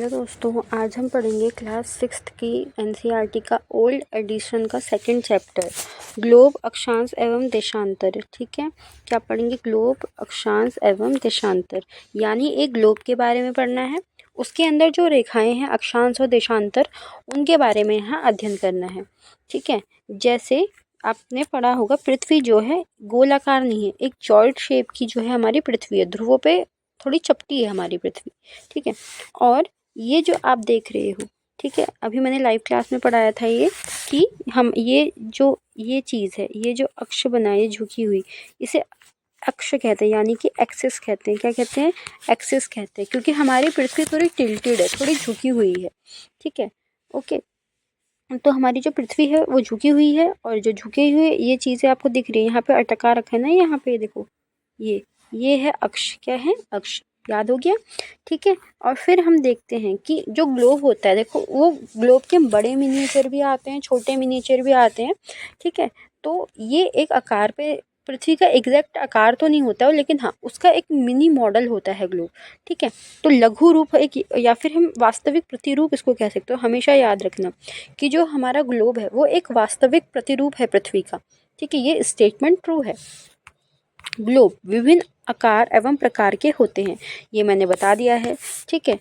Hello दोस्तों, आज हम पढ़ेंगे क्लास 6th की एनसीईआरटी का ओल्ड एडिशन का सेकंड चैप्टर ग्लोब, अक्षांश एवं देशांतर। ठीक है, क्या पढ़ेंगे? ग्लोब, अक्षांश एवं देशांतर, यानी एक ग्लोब के बारे में पढ़ना है, उसके अंदर जो रेखाएं हैं अक्षांश और देशांतर, उनके बारे में यहाँ अध्ययन करना है। ठीक है, जैसे आपने पढ़ा होगा पृथ्वी जो है गोलाकार नहीं है, एक जॉइंट शेप की जो है हमारी पृथ्वी है, ध्रुवों पे थोड़ी चपटी है हमारी पृथ्वी। ठीक है, और ये जो आप देख रहे हो, ठीक है, अभी मैंने लाइव क्लास में पढ़ाया था ये कि हम ये चीज़ है, ये जो अक्ष बना है झुकी हुई, इसे अक्ष कहते हैं, यानी कि एक्सिस कहते हैं। क्या कहते हैं? एक्सिस कहते हैं, क्योंकि हमारी पृथ्वी थोड़ी टिल्टेड है, थोड़ी झुकी हुई है। ठीक है, ओके, तो हमारी जो पृथ्वी है वो झुकी हुई है, और जो झुके हुए ये चीज़ें आपको दिख रही है, यहाँ पे अटका रखा है ना, यहाँ पे देखो, ये है अक्ष। क्या है? अक्ष। याद हो गया? ठीक है, और फिर हम देखते हैं कि जो ग्लोब होता है, देखो वो ग्लोब के बड़े मिनिएचर भी आते हैं, छोटे मिनिएचर भी आते हैं। ठीक है, तो ये एक आकार पे पृथ्वी का एग्जैक्ट आकार तो नहीं होता है, लेकिन हाँ उसका एक मिनी मॉडल होता है ग्लोब। ठीक है, तो लघु रूप एक, या फिर हम वास्तविक प्रतिरूप इसको कह सकते हो। हमेशा याद रखना कि जो हमारा ग्लोब है वो एक वास्तविक प्रतिरूप है पृथ्वी का। ठीक है, ये स्टेटमेंट ट्रू है। ग्लोब विभिन्न आकार एवं प्रकार के होते हैं, ये मैंने बता दिया है। ठीक है,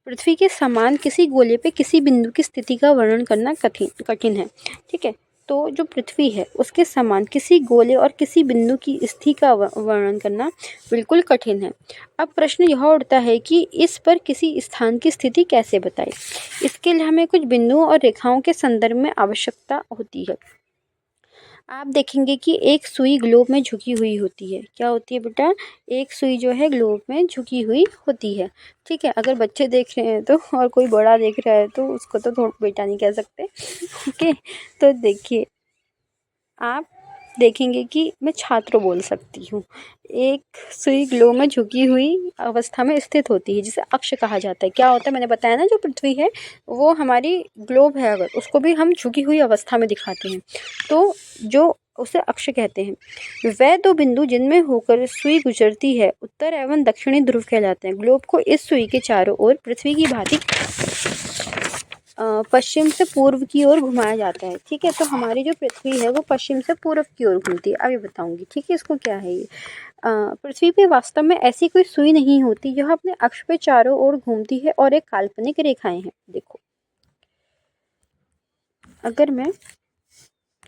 पृथ्वी के समान किसी गोले पे किसी बिंदु की स्थिति का वर्णन करना कठिन है। ठीक है, तो जो पृथ्वी है उसके समान किसी गोले और किसी बिंदु की स्थिति का वर्णन करना बिल्कुल कठिन है। अब प्रश्न यह उठता है कि इस पर किसी स्थान की स्थिति कैसे बताएं। इसके लिए हमें कुछ बिंदुओं और रेखाओं के संदर्भ में आवश्यकता होती है। आप देखेंगे कि एक सुई ग्लोब में झुकी हुई होती है। क्या होती है बेटा? एक सुई जो है ग्लोब में झुकी हुई होती है। ठीक है, अगर बच्चे देख रहे हैं तो, और कोई बड़ा देख रहा है तो उसको तो थोड़ा बेटा नहीं कह सकते। ओके, तो देखिए, आप देखेंगे कि मैं छात्र बोल सकती हूँ। एक सुई ग्लोब में झुकी हुई अवस्था में स्थित होती है, जिसे अक्ष कहा जाता है। क्या होता है? मैंने बताया ना, जो पृथ्वी है वो हमारी ग्लोब है, अगर उसको भी हम झुकी हुई अवस्था में दिखाते हैं तो जो उसे अक्ष कहते हैं। वह दो बिंदु जिनमें होकर सुई गुजरती है उत्तर एवं दक्षिणी ध्रुव कहलाते हैं। ग्लोब को इस सुई के चारों ओर पृथ्वी की भांति पश्चिम से पूर्व की ओर घुमाया जाता है। ठीक है, तो हमारी जो पृथ्वी है वो पश्चिम से पूर्व की ओर घूमती है। अभी बताऊंगी। ठीक है, इसको क्या है ये। पृथ्वी पे वास्तव में ऐसी कोई सुई नहीं होती, यह अपने अक्ष पे चारों ओर घूमती है और एक काल्पनिक रेखाएं हैं। देखो, अगर मैं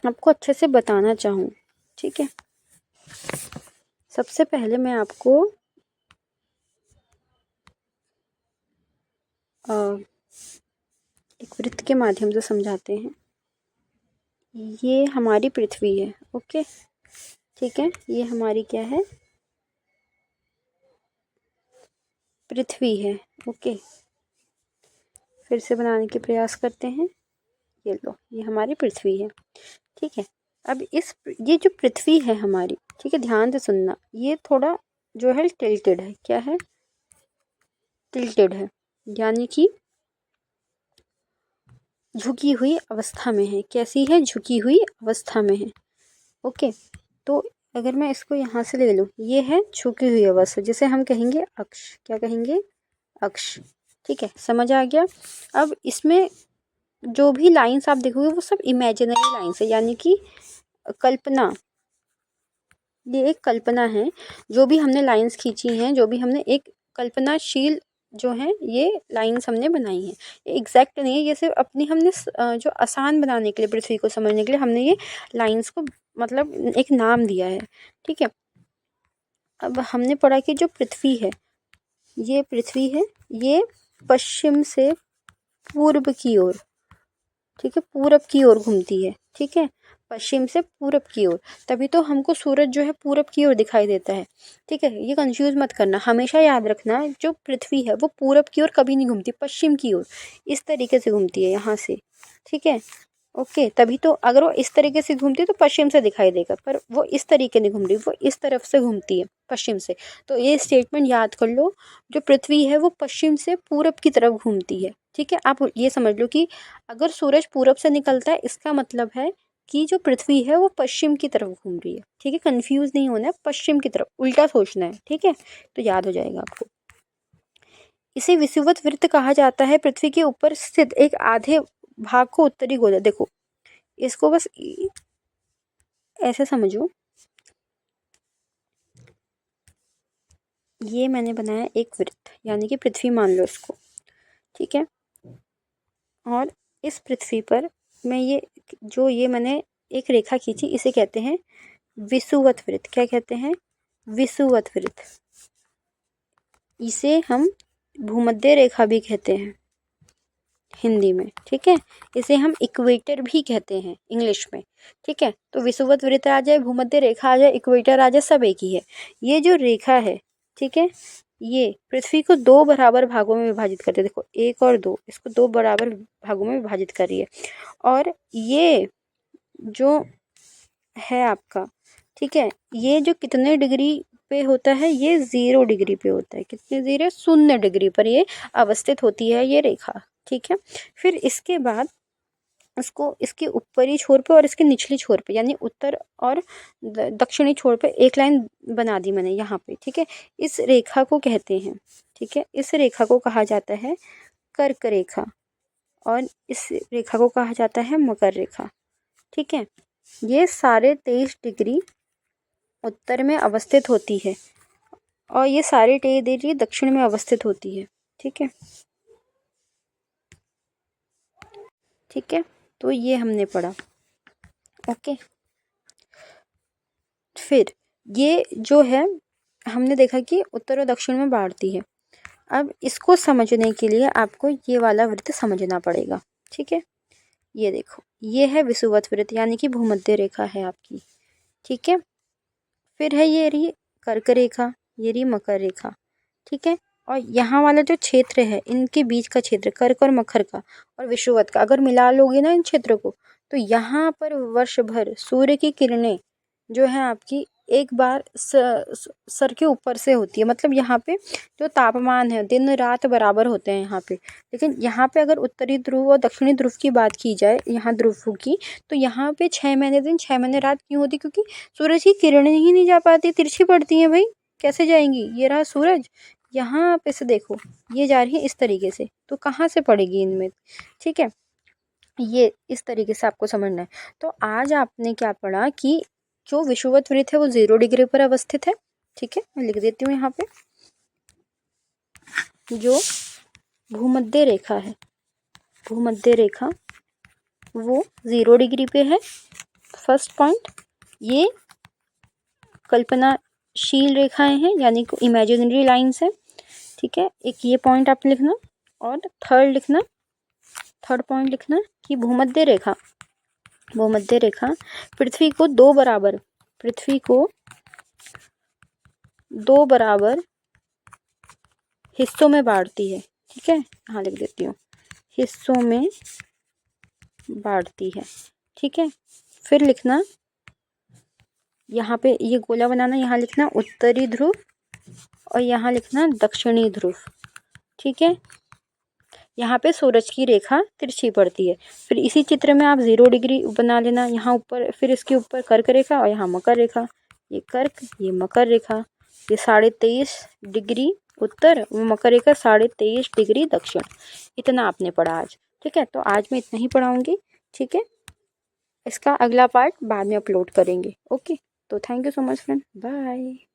आपको अच्छे से बताना चाहूँ, ठीक है, सबसे पहले मैं आपको एक वृत्त के माध्यम से समझाते हैं। ये हमारी पृथ्वी है। ओके, ठीक है, ये हमारी क्या है? पृथ्वी है। ओके, फिर से बनाने के प्रयास करते हैं। ये लो, ये हमारी पृथ्वी है। ठीक है, अब ये जो पृथ्वी है हमारी, ठीक है, ध्यान से सुनना, ये थोड़ा जो है टिल्टेड है। क्या है? टिल्टेड है, यानी कि झुकी हुई अवस्था में है। कैसी है? झुकी हुई अवस्था में है। ओके, तो अगर मैं इसको यहाँ से ले लूँ, ये है झुकी हुई अवस्था, जिसे हम कहेंगे अक्ष। क्या कहेंगे? अक्ष। ठीक है, समझ आ गया? अब इसमें जो भी लाइंस आप देखोगे वो सब इमेजिनरी लाइंस है, यानी कि कल्पना। ये एक कल्पना है, जो भी हमने लाइंस खींची हैं, जो भी हमने एक कल्पनाशील जो है ये लाइंस हमने बनाई हैं। ये एग्जैक्ट नहीं है, ये सिर्फ अपनी हमने जो आसान बनाने के लिए, पृथ्वी को समझने के लिए हमने ये लाइंस को मतलब एक नाम दिया है। ठीक है, अब हमने पढ़ा कि जो पृथ्वी है, ये पृथ्वी है, ये पश्चिम से पूर्व की ओर, ठीक है, पूरब की ओर घूमती है। ठीक है, पश्चिम से पूरब की ओर, तभी तो हमको सूरज जो है पूरब की ओर दिखाई देता है। ठीक है, ये कंफ्यूज मत करना, हमेशा याद रखना जो पृथ्वी है वो पूरब की ओर कभी नहीं घूमती, पश्चिम की ओर इस तरीके से घूमती है, यहाँ से। ठीक है, ओके, तभी तो अगर वो इस तरीके से घूमती है तो पश्चिम से दिखाई देगा, पर वो इस तरीके नहीं घूम रही, वो इस तरफ से घूमती है, पश्चिम से। तो ये स्टेटमेंट याद कर लो, जो पृथ्वी है वो पश्चिम से पूरब की तरफ घूमती है। ठीक है, आप ये समझ लो कि अगर सूरज पूरब से निकलता है, इसका मतलब है कि जो पृथ्वी है वो पश्चिम की तरफ घूम रही है। ठीक है, कंफ्यूज नहीं होना है, पश्चिम की तरफ, उल्टा सोचना है। ठीक है, तो याद हो जाएगा आपको। इसे विषुवत वृत्त कहा जाता है। पृथ्वी के ऊपर स्थित एक आधे भाग को उत्तरी गोला, देखो इसको बस ऐसे समझो, ये मैंने बनाया एक वृत्त, यानी कि पृथ्वी मान लो इसको, ठीक है। और इस पृथ्वी पर मैं ये मैंने एक रेखा खींची, इसे कहते हैं विषुवत वृत्त। क्या कहते हैं? विषुवत वृत्त। इसे हम भूमध्य रेखा भी कहते हैं हिंदी में, ठीक है। इसे हम इक्वेटर भी कहते हैं इंग्लिश में, ठीक है। तो विषुवत वृत्त आ जाए, भूमध्य रेखा आ जाए, इक्वेटर आ जाए, सब एक ही है। ये जो रेखा है, ठीक है, ये पृथ्वी को दो बराबर भागों में विभाजित करते हैं। देखो 1 और 2, इसको 2 बराबर भागों में विभाजित कर रही है। और ये जो है आपका, ठीक है, ये जो कितने डिग्री पे होता है? ये 0 डिग्री पे होता है। कितने 0? 0 डिग्री पर ये अवस्थित होती है ये रेखा, ठीक है। फिर इसके बाद इसको इसके ऊपरी छोर पे और इसके निचली छोर पे, यानी उत्तर और दक्षिणी छोर पे एक लाइन बना दी मैंने यहाँ पे, ठीक है। इस रेखा को कहते हैं, ठीक है, इस रेखा को कहा जाता है कर्क रेखा, और इस रेखा को कहा जाता है मकर रेखा, ठीक है। ये 23.5 डिग्री उत्तर में अवस्थित होती है और ये 23.5 डिग्री दक्षिण में अवस्थित होती है, ठीक है, ठीक है। तो ये हमने पढ़ा, ओके। फिर ये जो है हमने देखा कि उत्तर और दक्षिण में बांटती है। अब इसको समझने के लिए आपको ये वाला वृत्त समझना पड़ेगा, ठीक है। ये देखो, ये है विषुवत वृत्त, यानी कि भूमध्य रेखा है आपकी, ठीक है। फिर है ये रही कर्क रेखा, ये रही मकर रेखा, ठीक है। और यहाँ वाला जो क्षेत्र है, इनके बीच का क्षेत्र, कर्क और मकर का और विषुवत का, अगर मिला लोगे ना इन क्षेत्रों को, तो यहाँ पर वर्ष भर सूर्य की किरणें जो है आपकी एक बार सर के ऊपर से होती है। मतलब यहाँ पे जो तापमान है दिन रात बराबर होते हैं यहाँ पे। लेकिन यहाँ पे अगर उत्तरी ध्रुव और दक्षिणी ध्रुव की बात की जाए, यहाँ ध्रुवों की, तो यहाँ पे 6 महीने दिन 6 महीने रात क्यों होती? क्योंकि सूरज की किरणें ही नहीं जा पाती, तिरछी पड़ती हैं भाई, कैसे जाएंगी? ये रहा सूरज, यहाँ पे से देखो ये जा रही है इस तरीके से, तो कहाँ से पड़ेगी इनमें, ठीक है। ये इस तरीके से आपको समझना है। तो आज आपने क्या पढ़ा कि जो विषुवत वृत्त है वो 0 डिग्री पर अवस्थित है, ठीक है। मैं लिख देती हूँ यहाँ पे, जो भूमध्य रेखा है, भूमध्य रेखा वो 0 डिग्री पे है। फर्स्ट पॉइंट, ये कल्पनाशील रेखाएं हैं, यानी कि इमेजिनरी लाइंस है, ठीक है। एक ये पॉइंट आप लिखना, और थर्ड पॉइंट लिखना कि भूमध्य रेखा पृथ्वी को दो बराबर हिस्सों में बांटती है, ठीक है। यहाँ लिख देती हूँ, हिस्सों में बांटती है, ठीक है। फिर लिखना यहाँ पे, ये गोला बनाना, यहाँ लिखना उत्तरी ध्रुव और यहाँ लिखना दक्षिणी ध्रुव, ठीक है। यहाँ पे सूरज की रेखा तिरछी पड़ती है। फिर इसी चित्र में आप 0 डिग्री बना लेना यहाँ ऊपर, फिर इसके ऊपर कर्क रेखा और यहाँ मकर रेखा, ये कर्क ये मकर रेखा, ये 23.5 डिग्री उत्तर, मकर रेखा 23.5 डिग्री दक्षिण। इतना आपने पढ़ा आज, ठीक है। तो आज मैं इतना ही पढ़ाऊँगी, ठीक है। इसका अगला पार्ट बाद में अपलोड करेंगे, ओके। तो thank you so much friend, bye.